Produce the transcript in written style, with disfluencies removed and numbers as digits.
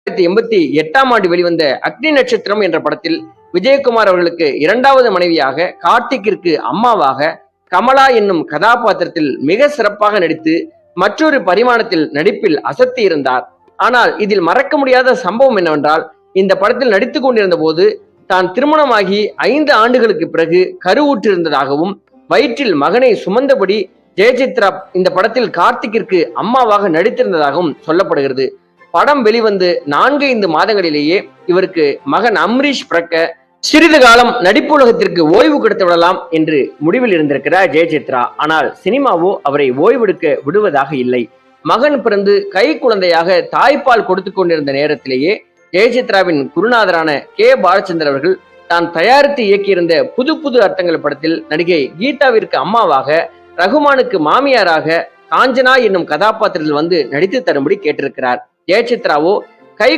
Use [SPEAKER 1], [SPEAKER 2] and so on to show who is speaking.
[SPEAKER 1] 1988ஆம் ஆண்டு வெளிவந்த அக்னி நட்சத்திரம் என்ற படத்தில் விஜயகுமார் அவர்களுக்கு இரண்டாவது மனைவியாக, கார்த்திக்கிற்கு அம்மாவாக கமலா என்னும் கதாபாத்திரத்தில் மிக சிறப்பாக நடித்து மற்றொரு பரிமாணத்தில் நடிப்பில் அசத்தி இருந்தார். ஆனால் இதில் மறக்க முடியாத சம்பவம் என்னவென்றால், இந்த படத்தில் நடித்துக் கொண்டிருந்த போது தான் திருமணமாகி 5 ஆண்டுகளுக்கு பிறகு கருவுற்றிருந்ததாகவும், வயிற்றில் மகனை சுமந்தபடி ஜெயசித்ரா இந்த படத்தில் கார்த்திக்கிற்கு அம்மாவாக நடித்திருந்ததாகவும் சொல்லப்படுகிறது. படம் வெளிவந்து 4-5 மாதங்களிலேயே இவருக்கு மகன் அம்ரீஷ் பிறக்க, சிறிது காலம் நடிப்பு உலகத்திற்கு ஓய்வு கொடுத்து விடலாம் என்று முடிவில் இருந்திருக்கிறார் ஜெயசித்ரா. ஆனால் சினிமாவோ அவரை ஓய்வெடுக்க விடுவதாக இல்லை. மகன் பிறந்து கை குழந்தையாக தாய்ப்பால் கொடுத்து கொண்டிருந்த நேரத்திலேயே ஜெயசித்ராவின் குருநாதரான கே பாலச்சந்தர் அவர்கள் தான் தயாரித்து இயக்கியிருந்த புது புது அர்த்தங்கள் படத்தில் நடிகை கீதாவிற்கு அம்மாவாக, ரகுமானுக்கு மாமியாராக காஞ்சனா என்னும் கதாபாத்திரத்தில் வந்து நடித்து தரும்படி கேட்டிருக்கிறார். ஜெயசித்ராவோ